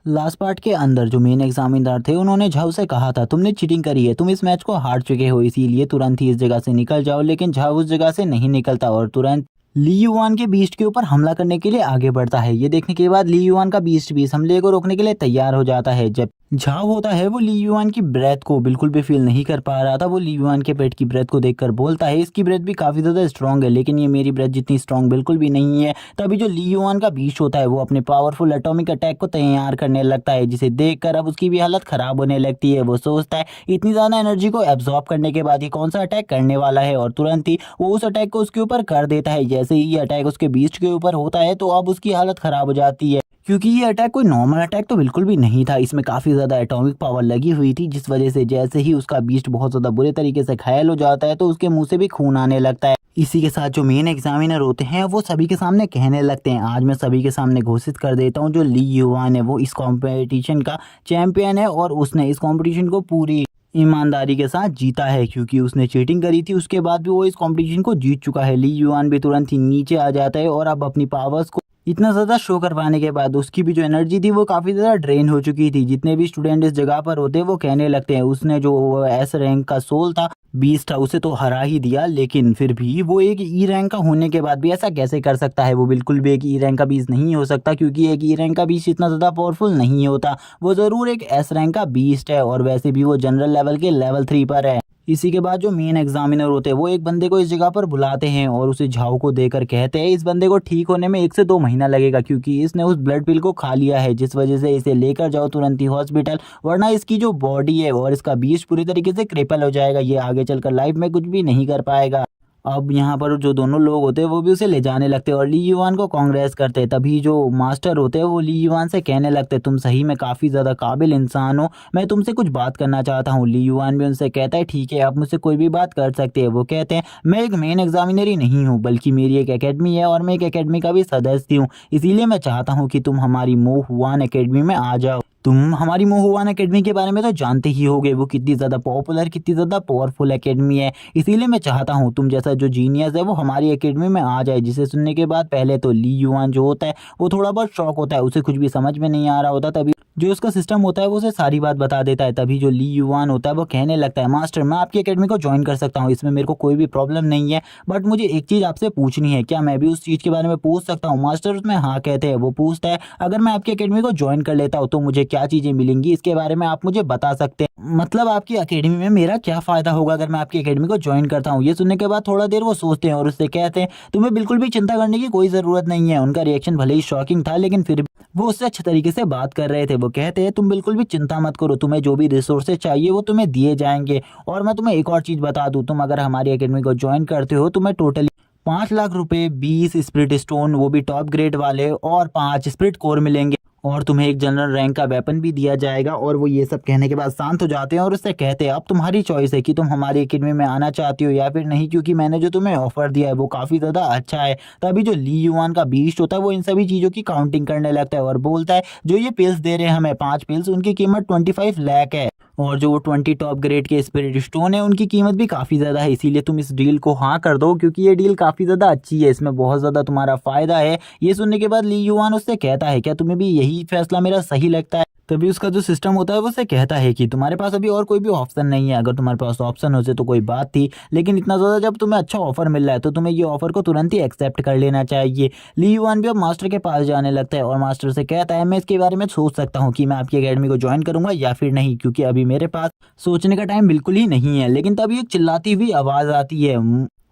Last part के अंदर जो मेन एग्जामिनर थे उन्होंने झाऊ से कहा था तुमने चीटिंग करी है, तुम इस मैच को हार चुके हो, इसीलिए तुरंत ही इस जगह से निकल जाओ। लेकिन झाऊ उस जगह से नहीं निकलता और तुरंत ली युआन के बीस्ट के ऊपर हमला करने के लिए आगे बढ़ता है। ये देखने के बाद ली युआन का बीस्ट भी इस हमले को रोकने के लिए तैयार हो जाता है। जब झाव होता है वो ली युआन की ब्रेथ को बिल्कुल भी फील नहीं कर पा रहा था। वो ली युआन के पेट की ब्रेथ को देखकर बोलता है इसकी ब्रेथ भी काफी ज्यादा स्ट्रांग है, लेकिन ये मेरी ब्रेथ जितनी स्ट्रांग बिल्कुल भी नहीं है। तभी जो ली युआन का बीस्ट होता है वो अपने पावरफुल एटॉमिक अटैक को तैयार करने लगता है, जिसे देखकर अब उसकी भी हालत खराब होने लगती है। वो सोचता है इतनी ज्यादा एनर्जी को एब्जॉर्ब करने के बाद ये कौन सा अटैक करने वाला है, और तुरंत ही वो उस अटैक को उसके ऊपर कर देता है। जैसे ही ये अटैक उसके बीस्ट के ऊपर होता है तो अब उसकी हालत खराब हो जाती है, क्योंकि ये अटैक कोई नॉर्मल अटैक तो बिल्कुल भी नहीं था। इसमें काफी ज्यादा एटॉमिक पावर लगी हुई थी, जिस वजह से जैसे ही उसका बीस्ट बहुत ज्यादा बुरे तरीके से घायल हो जाता है तो उसके मुंह से भी खून आने लगता है। इसी के साथ जो मेन एग्जामिनर होते हैं वो सभी के सामने कहने लगते हैं आज मैं सभी के सामने घोषित कर देता हूँ जो ली युआन है वो इस कॉम्पिटिशन का चैंपियन है, और उसने इस कॉम्पिटिशन को पूरी ईमानदारी के साथ जीता है। क्योंकि उसने चीटिंग करी थी उसके बाद भी वो इस कंपटीशन को जीत चुका है। ली युआन भी तुरंत ही नीचे आ जाता है और अब अपनी पावर्स को इतना ज़्यादा शो करवाने के बाद उसकी भी जो एनर्जी थी वो काफ़ी ज़्यादा ड्रेन हो चुकी थी। जितने भी स्टूडेंट इस जगह पर होते वो कहने लगते हैं उसने जो एस रैंक का सोल था, बीस था, उसे तो हरा ही दिया, लेकिन फिर भी वो एक ई रैंक का होने के बाद भी ऐसा कैसे कर सकता है। वो बिल्कुल भी एक ई रैंक का बीस नहीं हो सकता, क्योंकि एक ई रैंक का बीस इतना ज़्यादा पावरफुल नहीं होता। वो ज़रूर एक एस रैंक का बीस्ट है, और वैसे भी वो जनरल लेवल के लेवल 3 पर है। इसी के बाद जो मेन एग्जामिनर होते हैं वो एक बंदे को इस जगह पर बुलाते हैं और उसे झाव को देकर कहते हैं इस बंदे को ठीक होने में 1 से 2 महीना लगेगा, क्योंकि इसने उस ब्लड पिल को खा लिया है, जिस वजह से इसे लेकर जाओ तुरंत ही हॉस्पिटल, वरना इसकी जो बॉडी है और इसका बीज पूरी तरीके से क्रिपल हो जाएगा। ये आगे चलकर लाइफ में कुछ भी नहीं कर पाएगा। अब यहाँ पर जो दोनों लोग होते हैं वो भी उसे ले जाने लगते हैं और ली युआन को कांग्रेस करते हैं। तभी जो मास्टर होते हैं वो ली युआन से कहने लगते हैं तुम सही में काफ़ी ज़्यादा काबिल इंसान हो, मैं तुमसे कुछ बात करना चाहता हूँ। ली युआन भी उनसे कहता है ठीक है आप मुझसे कोई भी बात कर सकते हैं। वो कहते हैं मैं एक मेन एग्जामिनर ही नहीं हूँ, बल्कि मेरी एक एकेडमी है और मैं एक एकेडमी का भी सदस्य हूँ, इसीलिए मैं चाहता हूँ कि तुम हमारी मो हुआन एकेडमी में आ जाओ। तुम हमारी मोहुआन एकेडमी के बारे में तो जानते ही होगे, वो कितनी ज़्यादा पॉपुलर कितनी ज़्यादा पावरफुल एकेडमी है। इसीलिए मैं चाहता हूँ तुम जैसा जो जीनियस है वो हमारी एकेडमी में आ जाए। जिसे सुनने के बाद पहले तो ली युआन जो होता है वो थोड़ा बहुत शॉक होता है, उसे कुछ भी समझ में नहीं आ रहा होता। तभी जो उसका सिस्टम होता है वो उसे सारी बात बता देता है। तभी जो ली युआन होता है वो कहने लगता है मास्टर मैं आपकी एकेडमी को ज्वाइन कर सकता हूँ, इसमें मेरे को कोई भी प्रॉब्लम नहीं है, बट मुझे एक चीज़ आपसे पूछनी है, क्या मैं भी उस चीज़ के बारे में पूछ सकता हूँ। मास्टर उसमें हाँ कहते हैं। वो पूछता है अगर मैं आपकी एकेडमी को ज्वाइन कर लेता हूँ तो मुझे क्या चीज़ें मिलेंगी, इसके बारे में आप मुझे बता सकते हैं, मतलब आपकी एकेडमी में मेरा क्या फ़ायदा होगा अगर मैं आपकी एकेडमी को ज्वाइन करता हूँ। ये सुनने के बाद थोड़ा देर वो सोचते हैं और उससे कहते हैं तुम्हें बिल्कुल भी चिंता करने की कोई ज़रूरत नहीं है। उनका रिएक्शन भले ही शॉकिंग था, लेकिन फिर भी वो उससे अच्छे तरीके से बात कर रहे थे। वो कहते हैं तुम बिल्कुल भी चिंता मत करो, तुम्हें जो भी रिसोर्सेज चाहिए वो तुम्हें दिए जाएंगे। और मैं तुम्हें एक और चीज़ बता दूँ, तुम अगर हमारी एकेडमी को ज्वाइन करते हो तुम्हें टोटली 5 लाख रुपए, 20 स्पिरिट स्टोन वो भी टॉप ग्रेड वाले, और 5 स्पिरिट कोर मिलेंगे, और तुम्हें एक जनरल रैंक का वेपन भी दिया जाएगा। और वो ये सब कहने के बाद शांत हो जाते हैं और उससे कहते हैं अब तुम्हारी चॉइस है कि तुम हमारी एकेडमी में आना चाहती हो या फिर नहीं, क्योंकि मैंने जो तुम्हें ऑफर दिया है वो काफ़ी ज़्यादा अच्छा है। तभी जो ली युआन का बीस्ट होता है वो इन सभी चीज़ों की काउंटिंग करने लगता है और बोलता है जो ये पिल्स दे रहे हैं हमें 5 पिल्स, उनकी कीमत 25 लाख है, और जो वो 20 टॉप ग्रेड के स्पिरिट स्टोन है उनकी कीमत भी काफ़ी ज़्यादा है। इसीलिए तुम इस डील को हाँ कर दो, क्योंकि ये डील काफ़ी ज़्यादा अच्छी है, इसमें बहुत ज़्यादा तुम्हारा फ़ायदा है। ये सुनने के बाद ली युआन उससे कहता है क्या तुम्हें भी यही फैसला मेरा सही लगता है। तभी उसका जो सिस्टम होता है वो उससे कहता है कि तुम्हारे पास अभी और कोई भी ऑप्शन नहीं है, अगर तुम्हारे पास ऑप्शन होते तो कोई बात थी, लेकिन इतना ज़्यादा जब तुम्हें अच्छा ऑफर मिल रहा है तो तुम्हें ये ऑफर को तुरंत ही एक्सेप्ट कर लेना चाहिए। ली युआन भी अब मास्टर के पास जाने लगता है और मास्टर से कहता है मैं इसके बारे में सोच सकता हूँ कि मैं आपकी एकेडमी को ज्वाइन करूंगा या फिर नहीं, क्योंकि अभी मेरे पास सोचने का टाइम बिल्कुल ही नहीं है। लेकिन तभी एक चिल्लाती हुई आवाज़ आती है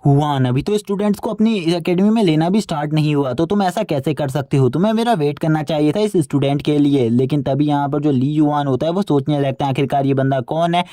हुआन अभी तो स्टूडेंट्स को अपनी एकेडमी में लेना भी स्टार्ट नहीं हुआ, तो तुम ऐसा कैसे कर सकते हो, तुम्हें मेरा वेट करना चाहिए था इस स्टूडेंट के लिए। लेकिन तभी यहाँ पर जो ली युआन होता है वो सोचने लगता है आखिरकार ये बंदा कौन है,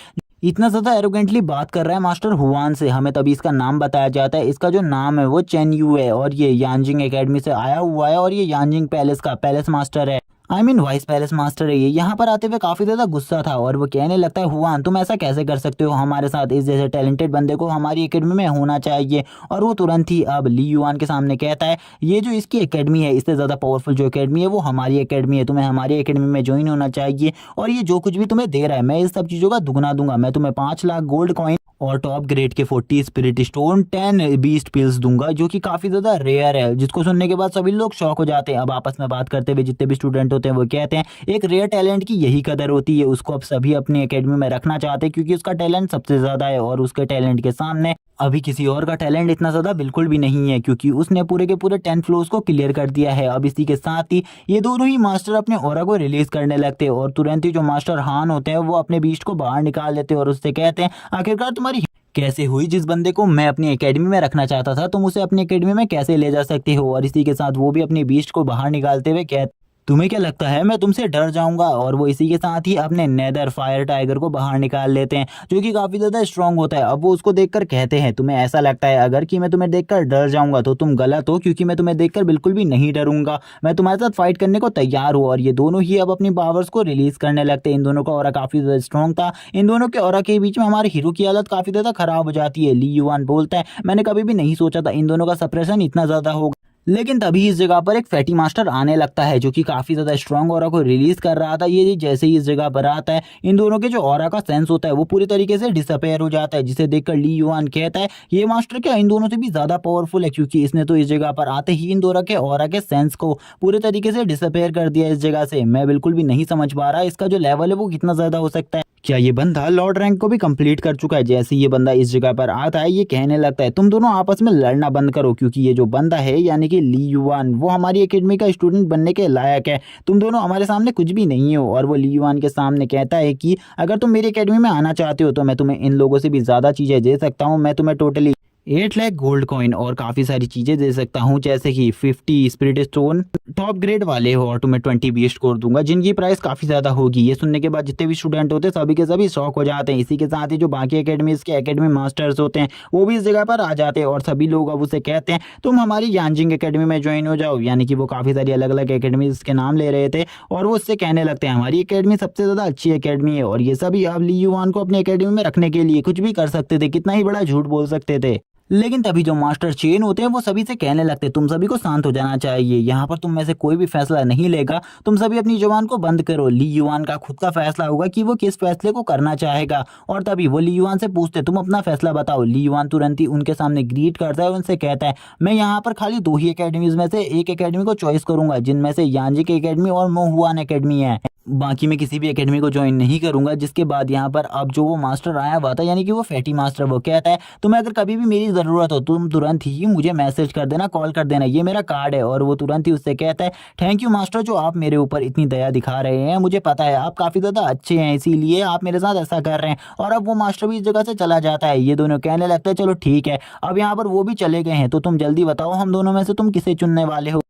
इतना ज़्यादा एरोगेंटली बात कर रहा है मास्टर हुआन से। हमें तभी इसका नाम बताया जाता है, इसका जो नाम है वो चेन यू है और ये यांजिंग एकेडमी से आया हुआ है और ये यांजिंग पैलेस का पैलेस मास्टर है, वाइस पैलेस मास्टर है। ये यहाँ पर आते हुए काफ़ी ज़्यादा गुस्सा था और वो कहने लगता है हुआन तुम ऐसा कैसे कर सकते हो हमारे साथ, इस जैसे टैलेंटेड बंदे को हमारी एकेडमी में होना चाहिए। और वो तुरंत ही अब ली युआन के सामने कहता है ये जो इसकी एकेडमी है इससे ज़्यादा पावरफुल जो एकेडमी है वो हमारी एकेडमी है, तुम्हें हमारी एकेडमी में ज्वाइन होना चाहिए। और ये जो कुछ भी तुम्हें दे रहा है मैं इस सब चीज़ों का दुगना दूंगा, मैं तुम्हें 5 लाख गोल्ड कॉइन और टॉप ग्रेड के 40 स्पिरिट स्टोन, 10 बीस्ट पिल्स दूंगा, जो कि काफ़ी ज़्यादा रेयर है। जिसको सुनने के बाद सभी लोग शॉक हो जाते हैं। अब आपस में बात करते हुए जितने भी स्टूडेंट होते हैं वो कहते हैं एक रेयर टैलेंट की यही कदर होती है, उसको अब सभी अपनी एकेडमी में रखना चाहते हैं क्योंकि उसका टैलेंट सबसे ज़्यादा है और उसके टैलेंट के सामने अभी किसी और का टैलेंट इतना ज़्यादा बिल्कुल भी नहीं है, क्योंकि उसने पूरे के पूरे 10 फ्लोर्स को क्लियर कर दिया है। अब इसी के साथ ही ये दोनों ही मास्टर अपने ऑरा को रिलीज करने लगते हैं और तुरंत ही जो मास्टर हान होते हैं वो अपने बीस्ट को बाहर निकाल देते हैं और उससे कहते हैं आखिरकार तुम्हारी कैसे हुई, जिस बंदे को मैं अपनी एकेडमी में रखना चाहता था तुम उसे अपनी एकेडमी में कैसे ले जा सकते हो। और इसी के साथ वो भी अपनी बीस्ट को बाहर निकालते हुए कहते तुम्हें क्या लगता है मैं तुमसे डर जाऊंगा। और वो इसी के साथ ही अपने नेदर फायर टाइगर को बाहर निकाल लेते हैं, जो कि काफी ज्यादा स्ट्रांग होता है। अब वो उसको देखकर कहते हैं तुम्हें ऐसा लगता है अगर कि मैं तुम्हें देखकर डर जाऊंगा तो तुम गलत हो, क्योंकि मैं तुम्हें देखकर बिल्कुल भी नहीं डरूंगा, मैं तुम्हारे साथ फाइट करने को तैयार हूँ। और ये दोनों ही अब अपनी पावर्स को रिलीज करने लगते हैं। इन दोनों का ऑरा काफी ज्यादा स्ट्रांग था। इन दोनों के ऑरा के बीच में हमारे हीरो की हालत काफी ज्यादा खराब हो जाती है। ली युआन बोलता है मैंने कभी भी नहीं सोचा था इन दोनों का सप्रेशन इतना ज्यादा होगा। लेकिन तभी इस जगह पर एक फैटी मास्टर आने लगता है, जो कि काफी ज्यादा स्ट्रांग ऑरा को रिलीज कर रहा था। ये जैसे ही इस जगह पर आता है इन दोनों के जो ऑरा का सेंस होता है वो पूरी तरीके से डिसअपेयर हो जाता है, जिसे देखकर ली युआन कहता है ये मास्टर क्या इन दोनों से भी ज्यादा पावरफुल है, क्योंकि इसने तो इस जगह पर आते ही इन दोनों के ऑरा के सेंस को पूरे तरीके से डिसअपेयर कर दिया इस जगह से। मैं बिल्कुल भी नहीं समझ पा रहा इसका जो लेवल है वो कितना ज्यादा हो सकता है। क्या ये बंदा लॉर्ड रैंक को भी कंप्लीट कर चुका है। जैसे ये बंदा इस जगह पर आता है ये कहने लगता है तुम दोनों आपस में लड़ना बंद करो, क्योंकि ये जो बंदा है यानी कि ली युआन वो हमारी एकेडमी का स्टूडेंट बनने के लायक है, तुम दोनों हमारे सामने कुछ भी नहीं हो। और वो ली युआन के सामने कहता है कि अगर तुम मेरी एकेडमी में आना चाहते हो तो मैं तुम्हें इन लोगों से भी ज़्यादा चीज़ें दे सकता हूँ। मैं तुम्हें टोटली 8 लाख गोल्ड कॉइन और काफ़ी सारी चीज़ें दे सकता हूँ, जैसे कि 50 स्पिरिट स्टोन टॉप ग्रेड वाले हो और तुम्हें 20 बीस्ट कोर दूंगा, जिनकी प्राइस काफ़ी ज़्यादा होगी। ये सुनने के बाद जितने भी स्टूडेंट होते हैं सभी के सभी शॉक हो जाते हैं। इसी के साथ ही जो बाकी एकेडमीज के एकेडमी मास्टर्स होते हैं वो भी इस जगह पर आ जाते हैं और सभी लोग अब उसे कहते हैं तुम हमारी यांजिंग एकेडमी में ज्वाइन हो जाओ। यानी कि वो काफ़ी सारी अलग अलग एकेडमीज के नाम ले रहे थे और वो उससे कहने लगते हैं हमारी एकेडमी सबसे ज़्यादा अच्छी एकेडमी है। और ये सभी अब ली युआन को अपनी एकेडमी में रखने के लिए कुछ भी कर सकते थे, कितना ही बड़ा झूठ बोल सकते थे। लेकिन तभी जो मास्टर चेन होते हैं वो सभी से कहने लगते हैं तुम सभी को शांत हो जाना चाहिए, यहाँ पर तुम में से कोई भी फैसला नहीं लेगा, तुम सभी अपनी जुबान को बंद करो। ली युआन का खुद का फैसला होगा कि वो किस फैसले को करना चाहेगा। और तभी वो ली युआन से पूछते तुम अपना फैसला बताओ। ली युआन तुरंत ही उनके सामने ग्रीट करता है, उनसे कहता है मैं यहाँ पर खाली 2 ही एकेडमीज में से एक एकेडमी को चॉइस करूंगा, जिनमें से यांजिक एकेडमी और मोहुआन एकेडमी है। बाकी मैं किसी भी एकेडमी को ज्वाइन नहीं करूंगा। जिसके बाद यहाँ पर अब जो वो मास्टर आया हुआ था यानी कि वो फैटी मास्टर, वो कहता है तुम्हें अगर कभी भी मेरी ज़रूरत हो तुम तुरंत ही मुझे मैसेज कर देना, कॉल कर देना, ये मेरा कार्ड है। और वो तुरंत ही उससे कहता है थैंक यू मास्टर जो आप मेरे ऊपर इतनी दया दिखा रहे हैं, मुझे पता है आप काफ़ी ज़्यादा अच्छे हैं इसीलिए आप मेरे साथ ऐसा कर रहे हैं। और अब वो मास्टर भी इस जगह से चला जाता है। ये दोनों कहने लगते हैं चलो ठीक है। अब यहाँ पर वो भी चले गए हैं तो तुम जल्दी बताओ हम दोनों में से तुम किसे चुनने वाले हो,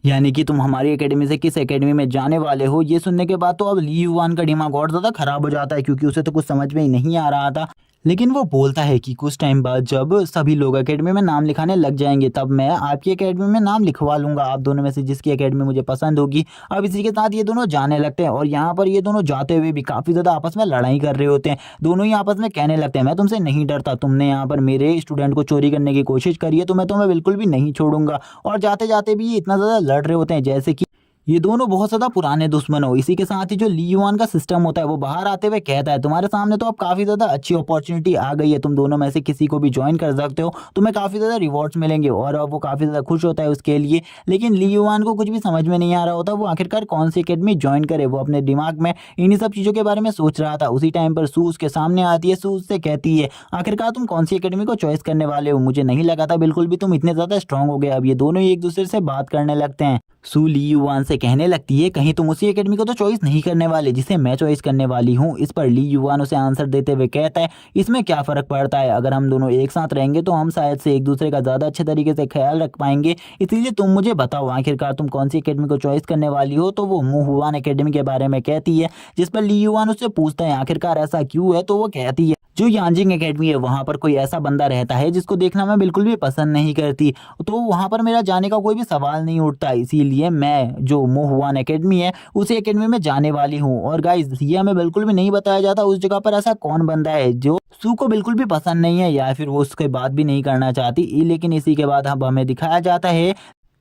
यानी कि तुम हमारी एकेडमी से किस एकेडमी में जाने वाले हो। ये सुनने के बाद तो अब ली युआन का दिमाग और ज़्यादा खराब हो जाता है, क्योंकि उसे तो कुछ समझ में ही नहीं आ रहा था। लेकिन वो बोलता है कि कुछ टाइम बाद जब सभी लोग एकेडमी में नाम लिखाने लग जाएंगे तब मैं आपकी एकेडमी में नाम लिखवा लूंगा, आप दोनों में से जिसकी एकेडमी मुझे पसंद होगी। अब इसी के साथ ये दोनों जाने लगते हैं और यहाँ पर ये दोनों जाते हुए भी काफ़ी ज़्यादा आपस में लड़ाई कर रहे होते हैं। दोनों ही आपस में कहने लगते हैं मैं तुमसे नहीं डरता, तुमने यहाँ पर मेरे स्टूडेंट को चोरी करने की कोशिश करी है तो मैं तुम्हें बिल्कुल भी नहीं छोड़ूंगा। और जाते जाते भी ये इतना ज़्यादा लड़ रहे होते हैं जैसे कि ये दोनों बहुत ज़्यादा पुराने दुश्मन हो। इसी के साथ ही जो ली युआन का सिस्टम होता है वो बाहर आते हुए कहता है तुम्हारे सामने तो अब काफ़ी ज़्यादा अच्छी अपॉर्चुनिटी आ गई है, तुम दोनों में से किसी को भी ज्वाइन कर सकते हो, तुम्हें काफ़ी ज़्यादा रिवॉर्ड्स मिलेंगे। और अब वो काफ़ी ज़्यादा खुश होता है उसके लिए। लेकिन ली युआन को कुछ भी समझ में नहीं आ रहा होता वो आखिरकार कौन सी एकेडमी ज्वाइन करे। वो अपने दिमाग में इन्हीं सब चीज़ों के बारे में सोच रहा था। उसी टाइम पर सू उसके सामने आती है। सू उससे कहती है आखिरकार तुम कौन सी एकेडमी को चॉइस करने वाले हो, मुझे नहीं लगा था बिल्कुल भी तुम इतने ज़्यादा स्ट्रांग हो गए। अब ये दोनों ही एक दूसरे से बात करने लगते हैं। सू ली युआन से कहने लगती है कहीं तुम उसी एकेडमी को तो चॉइस नहीं करने वाले जिसे मैं चॉइस करने वाली हूँ। इस पर ली युआन उसे आंसर देते हुए कहता है इसमें क्या फ़र्क पड़ता है, अगर हम दोनों एक साथ रहेंगे तो हम शायद से एक दूसरे का ज़्यादा अच्छे तरीके से ख्याल रख पाएंगे, इसीलिए तुम मुझे बताओ आखिरकार तुम कौन सी एकेडमी को चॉइस करने वाली हो। तो वो मोहुआन एकेडमी के बारे में कहती है, जिस पर ली युआन उससे पूछता है आखिरकार ऐसा क्यों है। तो वो कहती है जो यांजिंग एकेडमी है वहाँ पर कोई ऐसा बंदा रहता है जिसको देखना मैं बिल्कुल भी पसंद नहीं करती, तो वहाँ पर मेरा जाने का कोई भी सवाल नहीं उठता, इसीलिए मैं जो मोहुआन एकेडमी है उसी एकेडमी में जाने वाली हूँ। और गाइस ये हमें बिल्कुल भी नहीं बताया जाता उस जगह पर ऐसा कौन बंदा है जो सू को बिल्कुल भी पसंद नहीं है या फिर वो उसके बात भी नहीं करना चाहती। लेकिन इसी के बाद अब हमें दिखाया जाता है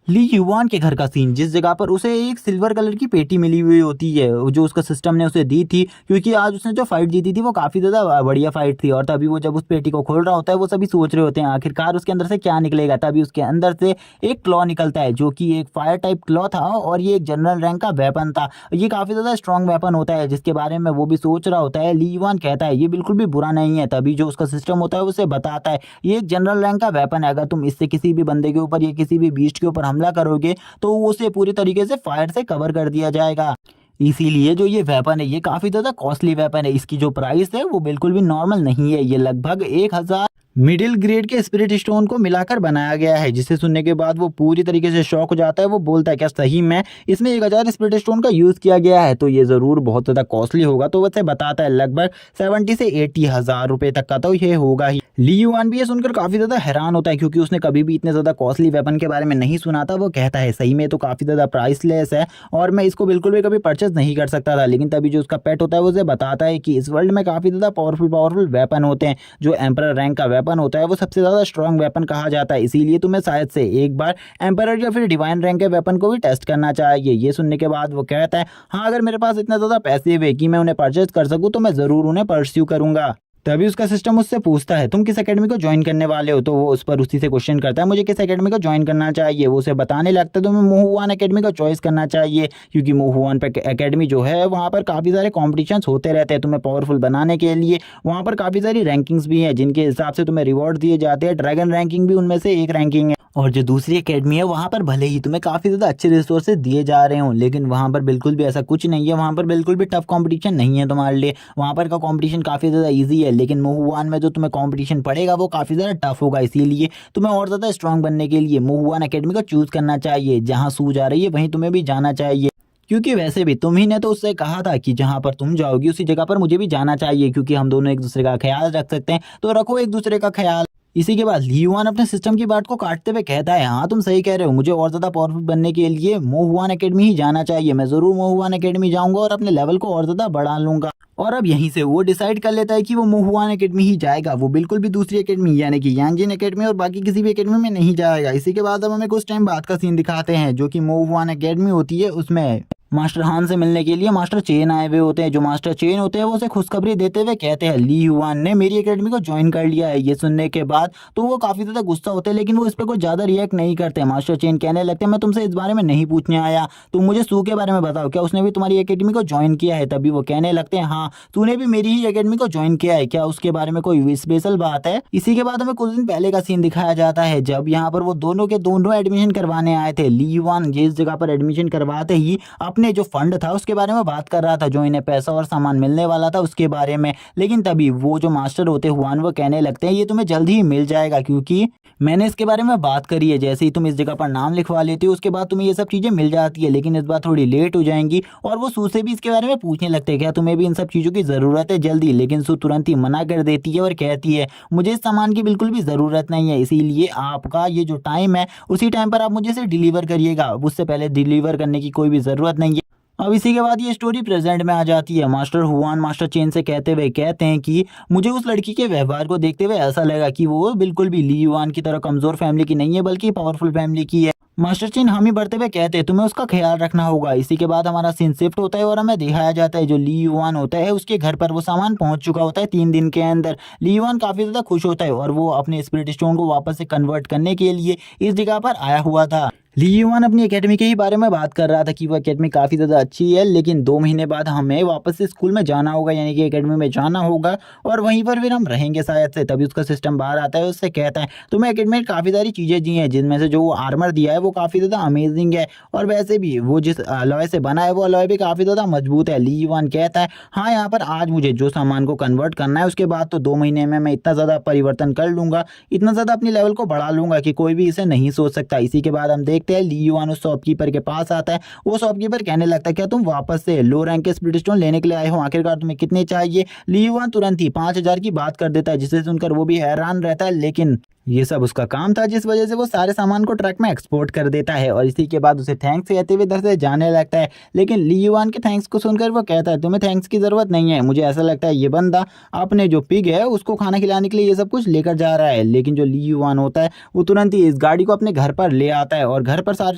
ली युवान के घर का सीन, जिस जगह पर उसे एक सिल्वर कलर की पेटी मिली हुई होती है जो उसका सिस्टम ने उसे दी थी, क्योंकि आज उसने जो फाइट जीती थी वो काफ़ी ज़्यादा बढ़िया फाइट थी। और तभी वो जब उस पेटी को खोल रहा होता है वो सभी सोच रहे होते हैं आखिरकार उसके अंदर से क्या निकलेगा। तभी उसके अंदर से एक क्लॉ निकलता है जो कि एक फायर टाइप क्लॉ था और ये एक जनरल रैंक का वेपन था। ये काफ़ी ज़्यादा स्ट्रॉन्ग वेपन होता है जिसके बारे में वो भी सोच रहा होता है। ली युवान कहता है ये बिल्कुल भी बुरा नहीं है। तभी जो उसका सिस्टम होता है उसे बताता है ये एक जनरल रैंक का वेपन है, अगर तुम इससे किसी भी बंदे के ऊपर या किसी भी बीस्ट के ऊपर हमला करोगे तो उसे पूरी तरीके से फायर से कवर कर दिया जाएगा। इसीलिए जो ये वेपन है ये काफ़ी ज़्यादा कॉस्टली वेपन है। इसकी जो प्राइस है वो बिल्कुल भी नॉर्मल नहीं है। ये लगभग 1000 मिडिल ग्रेड के स्पिरिट स्टोन को मिलाकर बनाया गया है। जिसे सुनने के बाद वो पूरी तरीके से शॉक हो जाता है। वो बोलता है क्या सही में इसमें 1000 स्पिरिट स्टोन का यूज़ किया गया है, तो ये ज़रूर बहुत ज़्यादा कॉस्टली होगा। तो वैसे बताता है लगभग 70 से 80 हज़ार रुपये तक का तो ये होगा ही। ली युआन भी ये सुनकर काफ़ी ज़्यादा हैरान होता है क्योंकि उसने कभी भी इतने ज़्यादा कॉस्टली वेपन के बारे में नहीं सुना था। वो कहता है सही में तो काफ़ी ज़्यादा प्राइसलेस है और मैं इसको बिल्कुल भी कभी परचेज नहीं कर सकता था। लेकिन तभी जो उसका पेट होता है वो उसे बताता है कि इस वर्ल्ड में काफ़ी ज़्यादा पावरफुल वेपन होते हैं। जो एम्परर रैंक का वेपन होता है वो सबसे ज़्यादा स्ट्रॉन्ग वेपन कहा जाता है, इसीलिए तुम्हें शायद से एक बार एम्परर या फिर डिवाइन रैंक के वेपन को भी टेस्ट करना चाहिए। ये सुनने के बाद वो कहता है हाँ, अगर मेरे पास इतना ज़्यादा पैसे हुए कि मैं उन्हें परचेज कर सकूँ तो मैं ज़रूर उन्हें परस्यू करूँगा। तभी उसका सिस्टम उससे पूछता है तुम किस एकेडमी को ज्वाइन करने वाले हो, तो वो उस पर उसी से क्वेश्चन करता है मुझे किस एकेडमी को ज्वाइन करना चाहिए। वो उसे बताने लगता है तुम्हें मोहुआन एकेडमी का चॉइस करना चाहिए क्योंकि मोहुआन पे एकेडमी जो है वहाँ पर काफ़ी सारे कॉम्पिटिशन्स होते रहते हैं तुम्हें पावरफुल बनाने के लिए। वहाँ पर काफ़ी सारी रैंकिंग्स भी हैं जिनके हिसाब से तुम्हें रिवॉर्ड दिए जाते हैं। ड्रैगन रैंकिंग भी उनमें से एक रैंकिंग है। और जो दूसरी एकेडमी है वहाँ पर भले ही तुम्हें काफ़ी ज़्यादा अच्छे रिसोर्सेज दिए जा रहे हों, लेकिन वहाँ पर बिल्कुल भी ऐसा कुछ नहीं है। वहाँ पर बिल्कुल भी टफ कंपटीशन नहीं है तुम्हारे लिए। वहाँ पर का कंपटीशन काफ़ी ज़्यादा इजी है, लेकिन मोहुआन में जो तुम्हें कंपटीशन पड़ेगा वो काफ़ी ज़्यादा टफ होगा। इसीलिए तुम्हें और ज़्यादा स्ट्रांग बनने के लिए मोहुआन एकेडमी को चूज़ करना चाहिए। जहाँ सूझ आ रही है वहीं तुम्हें भी जाना चाहिए, क्योंकि वैसे भी तुम ही ने तो उससे कहा था कि जहाँ पर तुम जाओगी उसी जगह पर मुझे भी जाना चाहिए, क्योंकि हम दोनों एक दूसरे का ख्याल रख सकते हैं। तो रखो एक दूसरे का ख्याल। इसी के बाद ली युआन अपने सिस्टम की बात को काटते हुए कहता है हाँ, तुम सही कह रहे हो, मुझे और ज़्यादा पावरफुल बनने के लिए मोहुआन एकेडमी ही जाना चाहिए। मैं ज़रूर मोहुआन एकेडमी जाऊंगा और अपने लेवल को और ज़्यादा बढ़ा लूंगा। और अब यहीं से वो डिसाइड कर लेता है कि वो मोहुआन एकेडमी ही जाएगा। वो बिल्कुल भी दूसरी एकेडमी यानी कि यांजिन एकेडमी और बाकी किसी भी एकेडमी में नहीं जाएगा। इसी के बाद अब हमें कुछ टाइम बाद का सीन दिखाते हैं जो कि मोहुआन एकेडमी होती है। उसमें मास्टर हान से मिलने के लिए मास्टर चेन आए हुए होते हैं। जो मास्टर चेन होते हैं वो उसे खुशखबरी देते हुए कहते हैं ली युआन ने मेरी एकेडमी को ज्वाइन कर लिया है। ये सुनने के बाद तो वो काफ़ी ज़्यादा गुस्सा होते हैं, लेकिन वो इस पर कोई ज़्यादा रिएक्ट नहीं करते। मास्टर चेन कहने लगते हैं मैं तुमसे इस बारे में नहीं पूछने आया, तुम मुझे सू के बारे में बताओ, क्या उसने भी तुम्हारी एकेडमी को ज्वाइन किया है। तभी वो कहने लगते हैं हाँ, तूने भी मेरी ही एकेडमी को ज्वाइन किया है, क्या उसके बारे में कोई स्पेशल बात है। इसी के बाद हमें कुछ दिन पहले का सीन दिखाया जाता है जब यहाँ पर वो दोनों के दोनों एडमिशन करवाने आए थे। ली युआन जिस जगह पर एडमिशन करवाते ही अपने जो फंड था उसके बारे में बात कर रहा था, जो इन्हें पैसा और सामान मिलने वाला था उसके बारे में। लेकिन तभी वो जो मास्टर होते हुआन वो कहने लगते हैं ये तुम्हें जल्द ही मिल जाएगा, क्योंकि मैंने इसके बारे में बात करी है। जैसे ही तुम इस जगह पर नाम लिखवा लेते हो उसके बाद तुम्हें ये सब चीज़ें मिल जाती है, लेकिन इस बार थोड़ी लेट हो जाएंगी। और वो सू से भी इसके बारे में पूछने लगते हैं क्या तुम्हें भी इन सब चीज़ों की ज़रूरत है जल्दी। लेकिन सू तुरंत ही मना कर देती है और कहती है मुझे इस सामान की बिल्कुल भी ज़रूरत नहीं है, इसीलिए आपका ये जो टाइम है उसी टाइम पर आप मुझे इसे डिलीवर करिएगा, उससे पहले डिलीवर करने की कोई भी ज़रूरत नहीं है। अब इसी के बाद ये स्टोरी प्रेजेंट में आ जाती है। मास्टर हुआन मास्टर चेन से कहते हुए कहते हैं कि मुझे उस लड़की के व्यवहार को देखते हुए ऐसा लगा कि वो बिल्कुल भी ली युआन की तरह कमज़ोर फैमिली की नहीं है बल्कि पावरफुल फैमिली की है। मास्टर चेन हामी भरते हुए कहते हैं तुम्हें उसका ख्याल रखना होगा। इसी के बाद हमारा सीन शिफ्ट होता है और हमें दिखाया जाता है जो ली युआन होता है उसके घर पर वो सामान पहुंच चुका होता है 3 दिन के अंदर। ली युआन काफ़ी ज़्यादा खुश होता है और वो अपने स्पिरिट स्टोन को वापस से कन्वर्ट करने के लिए इस जगह पर आया हुआ था। ली युआन अपनी एकेडमी के ही बारे में बात कर रहा था कि वो एकेडमी काफ़ी ज़्यादा अच्छी है, लेकिन 2 महीने बाद हमें वापस से स्कूल में जाना होगा यानी कि एकेडमी में जाना होगा और वहीं पर फिर हम रहेंगे शायद से। तभी उसका सिस्टम बाहर आता है, उससे कहता है तुम्हें एकेडमी में काफ़ी सारी चीज़ें दी हैं, जिनमें से जो वो आर्मर दिया है वो काफ़ी ज़्यादा अमेजिंग है और वैसे भी वो जिस अलॉय से बना है वो अलॉय भी काफ़ी ज़्यादा मजबूत है। ली युआन कहता है हाँ, यहाँ पर आज मुझे जो सामान को कन्वर्ट करना है उसके बाद तो 2 महीने में मैं इतना ज़्यादा परिवर्तन कर लूँगा, इतना ज़्यादा अपनी लेवल को बढ़ा लूँगा कि कोई भी इसे नहीं सोच सकता। इसी के बाद हम देखते हैं ली युआन शॉपकीपर के पास आता है। वो शॉपकीपर कहने लगता है क्या तुम वापस से लो रैंक के स्पिरिट स्टोन लेने के लिए आए हो, आखिरकार तुम्हें कितने चाहिए। ली युआन तुरंत ही 5000 की बात कर देता है, जिसे सुनकर वो भी हैरान रहता है। लेकिन ये सब उसका काम था, जिस वजह से वो सारे सामान को ट्रक में एक्सपोर्ट कर देता है और इसी के बाद उसे थैंक्स कहते हुए इधर से जाने लगता है। लेकिन ली युआन के थैंक्स को सुनकर वो कहता है तुम्हें थैंक्स की ज़रूरत नहीं है, मुझे ऐसा लगता है ये बंदा अपने जो पिग है उसको खाना खिलाने के लिए ये सब कुछ लेकर जा रहा है। लेकिन जो ली युआन होता है वो तुरंत ही इस गाड़ी को अपने घर पर ले आता है और घर पर सारे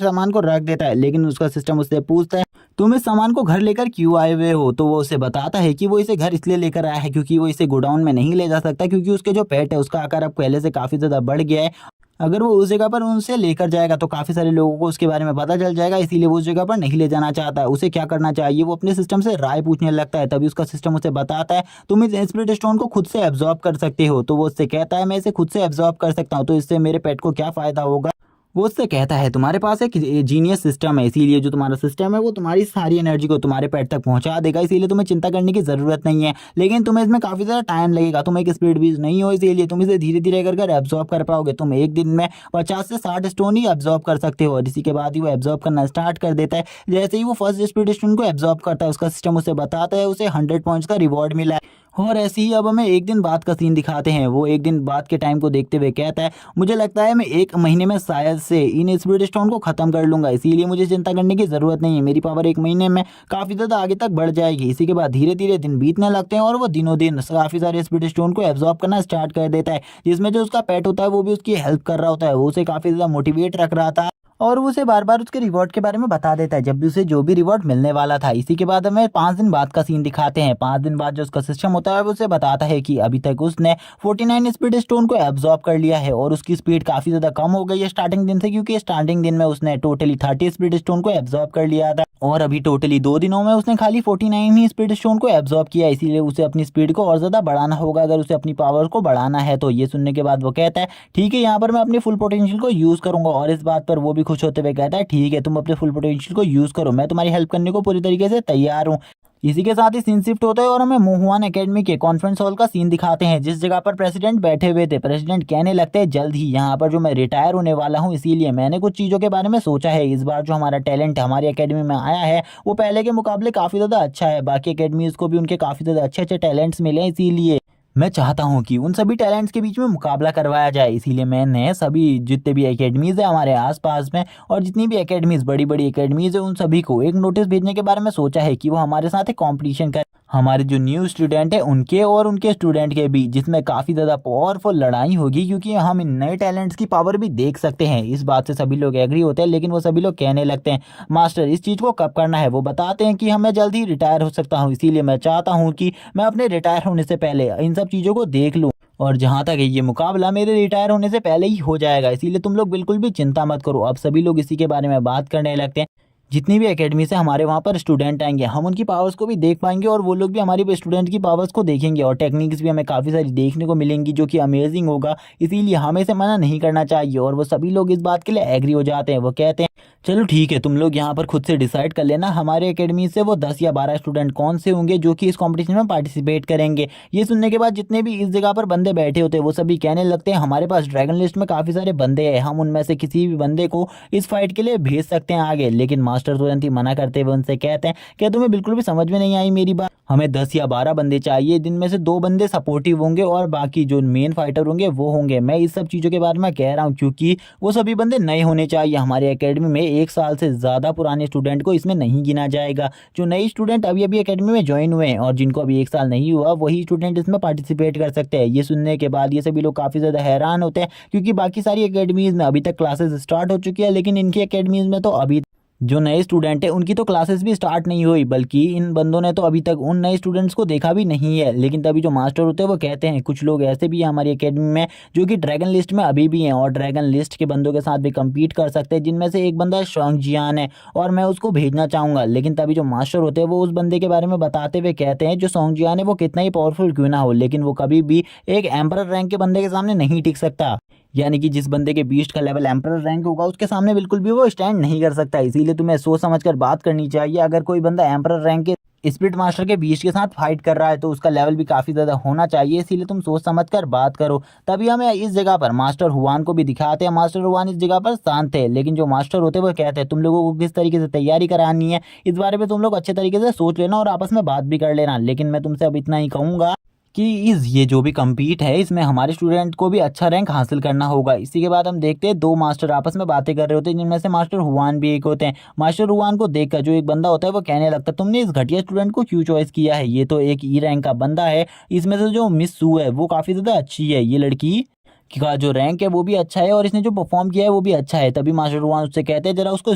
सामान को रख देता है। लेकिन उसका सिस्टम उससे पूछता है तुम इस सामान को घर लेकर क्यों आए हुए हो, तो वो उसे बताता है कि वो इसे घर इसलिए लेकर आया है क्योंकि वो इसे गोडाउन में नहीं ले जा सकता, क्योंकि उसके जो पेट है उसका आकार अब पहले से काफ़ी ज़्यादा बढ़ गया है। अगर वो उस जगह पर उनसे लेकर जाएगा तो काफ़ी सारे लोगों को उसके बारे में पता चल जाएगा, इसीलिए वो उस जगह पर नहीं ले जाना चाहता है। उसे क्या करना चाहिए, वो अपने सिस्टम से राय पूछने लगता है। तभी उसका सिस्टम उसे बताता है तुम इस स्पिरिट स्टोन को खुद से एब्जॉर्ब कर सकते हो। तो वो उससे कहता है मैं इसे खुद से एब्जॉर्ब कर सकता हूँ, तो इससे मेरे पेट को क्या फ़ायदा होगा। वो उससे कहता है तुम्हारे पास एक जीनियस सिस्टम है, इसीलिए जो तुम्हारा सिस्टम है वो तुम्हारी सारी एनर्जी को तुम्हारे पेट तक पहुंचा देगा, इसीलिए तुम्हें चिंता करने की ज़रूरत नहीं है। लेकिन तुम्हें इसमें काफ़ी ज़्यादा टाइम लगेगा, तुम एक स्पीड बीज नहीं हो, इसीलिए तुम इसे धीरे धीरे कर एब्जॉर्ब कर पाओगे। तुम एक दिन में 50 से 60 स्टोन ही एब्जॉर्ब कर सकते हो। और इसी के बाद ही वो एब्जॉर्ब करना स्टार्ट कर देता है। जैसे ही वो फर्स्ट स्पीड स्टोन को एब्जॉर्ब करता है उसका सिस्टम उसे बताता है उसे 100 पॉइंट्स का रिवॉर्ड मिला है। और ऐसे ही अब हमें एक दिन बाद का सीन दिखाते हैं। वो एक दिन बाद के टाइम को देखते हुए कहता है मुझे लगता है मैं 1 महीने में शायद से इन स्पीड स्टोन को ख़त्म कर लूँगा, इसीलिए मुझे चिंता करने की ज़रूरत नहीं है। मेरी पावर 1 महीने में काफ़ी ज़्यादा आगे तक बढ़ जाएगी। इसी के बाद धीरे धीरे दिन बीतने लगते हैं और वो दिनों दिन काफ़ी सारे स्पीड स्टोन को एब्जॉर्ब करना स्टार्ट कर देता है, जिसमें जो उसका पेट होता है वो भी उसकी हेल्प कर रहा होता है। वो उसे काफ़ी ज़्यादा मोटिवेट रख रहा था और वो उसे बार बार उसके रिवॉर्ड के बारे में बता देता है जब भी उसे जो भी रिवॉर्ड मिलने वाला था। इसी के बाद हमें 5 दिन बाद का सीन दिखाते हैं। 5 दिन बाद जो उसका सिस्टम होता है वो उसे बताता है कि अभी तक उसने 49 स्पीड स्टोन को एब्जॉर्ब कर लिया है और उसकी स्पीड काफ़ी ज़्यादा कम हो गई है स्टार्टिंग दिन से, क्योंकि स्टार्टिंग दिन में उसने टोटली 30 स्पीड स्टोन को एब्जॉर्ब कर लिया था और अभी टोटली 2 दिनों में उसने खाली 49 ही स्पीड स्टोन को एब्जॉर्ब किया। इसीलिए उसे अपनी स्पीड को और ज़्यादा बढ़ाना होगा अगर उसे अपनी पावर को बढ़ाना है। तो ये सुनने के बाद वो कहता है ठीक है, यहाँ पर मैं अपनी फुल पोटेंशियल को यूज़ करूंगा। और इस बात पर वो भी खुश होते हुए कहता है ठीक है, तुम अपने फुल पोटेंशियल को यूज़ करो, मैं तुम्हारी हेल्प करने को पूरी तरीके से तैयार हूँ। इसी के साथ ही सीन शिफ्ट होता है और हमें मोहुआन एकेडमी के कॉन्फ्रेंस हॉल का सीन दिखाते हैं, जिस जगह पर प्रेसिडेंट बैठे हुए थे। प्रेसिडेंट कहने लगते हैं जल्द ही यहाँ पर जो मैं रिटायर होने वाला हूँ, इसीलिए मैंने कुछ चीज़ों के बारे में सोचा है। इस बार जो हमारा टैलेंट हमारी एकेडमी में आया है वो पहले के मुकाबले काफ़ी ज़्यादा अच्छा है। बाकी एकेडमीज़ को भी उनके काफ़ी ज़्यादा अच्छे अच्छे टैलेंट्स मिले हैं, इसीलिए मैं चाहता हूं कि उन सभी टैलेंट्स के बीच में मुकाबला करवाया जाए। इसीलिए मैंने सभी जितने भी एकेडमीज़ है हमारे आसपास में और जितनी भी एकेडमीज़ बड़ी बड़ी एकेडमीज़ है उन सभी को एक नोटिस भेजने के बारे में सोचा है कि वो हमारे साथ एक कॉम्पिटिशन करें, हमारे जो न्यू स्टूडेंट है उनके और उनके स्टूडेंट के बीच, जिसमें काफ़ी ज़्यादा पावरफुल लड़ाई होगी, क्योंकि हम इन नए टैलेंट्स की पावर भी देख सकते हैं। इस बात से सभी लोग एग्री होते हैं, लेकिन वो सभी लोग कहने लगते हैं मास्टर इस चीज़ को कब करना है। वो बताते हैं कि हमें जल्द ही रिटायर हो सकता हूँ, इसीलिए मैं चाहता हूँ कि मैं अपने रिटायर होने से पहले इन सब चीज़ों को देख लूँ। और जहाँ तक है ये मुकाबला मेरे रिटायर होने से पहले ही हो जाएगा, इसीलिए तुम लोग बिल्कुल भी चिंता मत करो। अब सभी लोग इसी के बारे में बात करने लगते हैं। जितनी भी एकेडमी से हमारे वहाँ पर स्टूडेंट आएंगे हम उनकी पावर्स को भी देख पाएंगे और वो लोग भी हमारे स्टूडेंट की पावर्स को देखेंगे और टेक्निक्स भी हमें काफ़ी सारी देखने को मिलेंगी जो कि अमेजिंग होगा। इसीलिए हमें इसे मना नहीं करना चाहिए और वो सभी लोग इस बात के लिए एग्री हो जाते हैं। वो कहते हैं चलो ठीक है, तुम लोग यहाँ पर खुद से डिसाइड कर लेना हमारे एकेडमी से वो 10 या 12 स्टूडेंट कौन से होंगे जो कि इस कॉम्पिटिशन में पार्टिसिपेट करेंगे। ये सुनने के बाद जितने भी इस जगह पर बंदे बैठे होते हैं वो सभी कहने लगते हैं हमारे पास ड्रैगन लिस्ट में काफ़ी सारे बंदे हैं, हम उनमें से किसी भी बंदे को इस फाइट के लिए भेज सकते हैं आगे। लेकिन मास्टर तुरंत ही मना करते हुए उनसे कहते हैं क्या तुम्हें बिल्कुल भी समझ में नहीं आई मेरी बात, हमें 10 या 12 बंदे चाहिए जिनमें से 2 बंदे सपोर्टिव होंगे और बाकी जो मेन फाइटर होंगे वो होंगे। मैं इस सब चीज़ों के बारे में कह रहा हूँ क्योंकि वो सभी बंदे नए होने चाहिए। हमारे एकेडमी में 1 साल से ज़्यादा पुराने स्टूडेंट को इसमें नहीं गिना जाएगा। जो नए स्टूडेंट अभी अभी एकेडमी में ज्वाइन हुए हैं और जिनको अभी 1 साल नहीं हुआ वही स्टूडेंट इसमें पार्टिसिपेट कर सकते हैं। ये सुनने के बाद ये सभी लोग काफ़ी ज़्यादा हैरान होते हैं क्योंकि बाकी सारी एकेडमीज़ में अभी तक क्लासेस स्टार्ट हो चुकी है, लेकिन इनकी एकेडमीज़ में तो अभी जो नए स्टूडेंट है उनकी तो क्लासेस भी स्टार्ट नहीं हुई, बल्कि इन बंदों ने तो अभी तक उन नए स्टूडेंट्स को देखा भी नहीं है। लेकिन तभी जो मास्टर होते हैं वो कहते हैं कुछ लोग ऐसे भी हैं हमारी एकेडमी में जो कि ड्रैगन लिस्ट में अभी भी हैं और ड्रैगन लिस्ट के बंदों के साथ भी कम्पीट कर सकते हैं, जिनमें से एक बंदा सोंग जियान है और मैं उसको भेजना चाहूँगा। लेकिन तभी जो मास्टर होते हैं वो उस बंदे के बारे में बताते हुए कहते हैं जो सोंग जियान है वो कितना ही पावरफुल क्यों ना हो, लेकिन वो कभी भी एक एम्परर रैंक के बंदे के सामने नहीं टिक सकता। यानी कि जिस बंदे के बीस्ट का लेवल एम्परर रैंक होगा उसके सामने बिल्कुल भी वो स्टैंड नहीं कर सकता। इसीलिए तुम्हें सोच समझकर बात करनी चाहिए। अगर कोई बंदा एम्परर रैंक के स्पिरिट मास्टर के बीस्ट के साथ फाइट कर रहा है तो उसका लेवल भी काफ़ी ज़्यादा होना चाहिए, इसीलिए तुम सोच समझकर बात करो। तभी हमें इस जगह पर मास्टर हुआन को भी दिखाते हैं। मास्टर हुआन इस जगह पर शांत है, लेकिन जो मास्टर होते हैं वो कहते हैं तुम लोगों को किस तरीके से तैयारी करानी है इस बारे में तुम लोग अच्छे तरीके से सोच लेना और आपस में बात भी कर लेना। लेकिन मैं तुमसे अब इतना ही कहूँगा कि इस ये जो भी कम्पीट है इसमें हमारे स्टूडेंट को भी अच्छा रैंक हासिल करना होगा। इसी के बाद हम देखते हैं दो मास्टर आपस में बातें कर रहे होते हैं, जिनमें से मास्टर हुआन भी एक होते हैं। मास्टर हुआन को देखकर जो एक बंदा होता है वो कहने लगता है, तुमने इस घटिया स्टूडेंट को क्यों चॉइस किया है, ये तो एक ई रैंक का बंदा है। इसमें से जो मिस सू है वो काफ़ी ज़्यादा अच्छी है, ये लड़की का जो रैंक है वो भी अच्छा है और इसने जो परफॉर्म किया है वो भी अच्छा है। तभी मास्टर रुआन उससे कहते हैं जरा उसको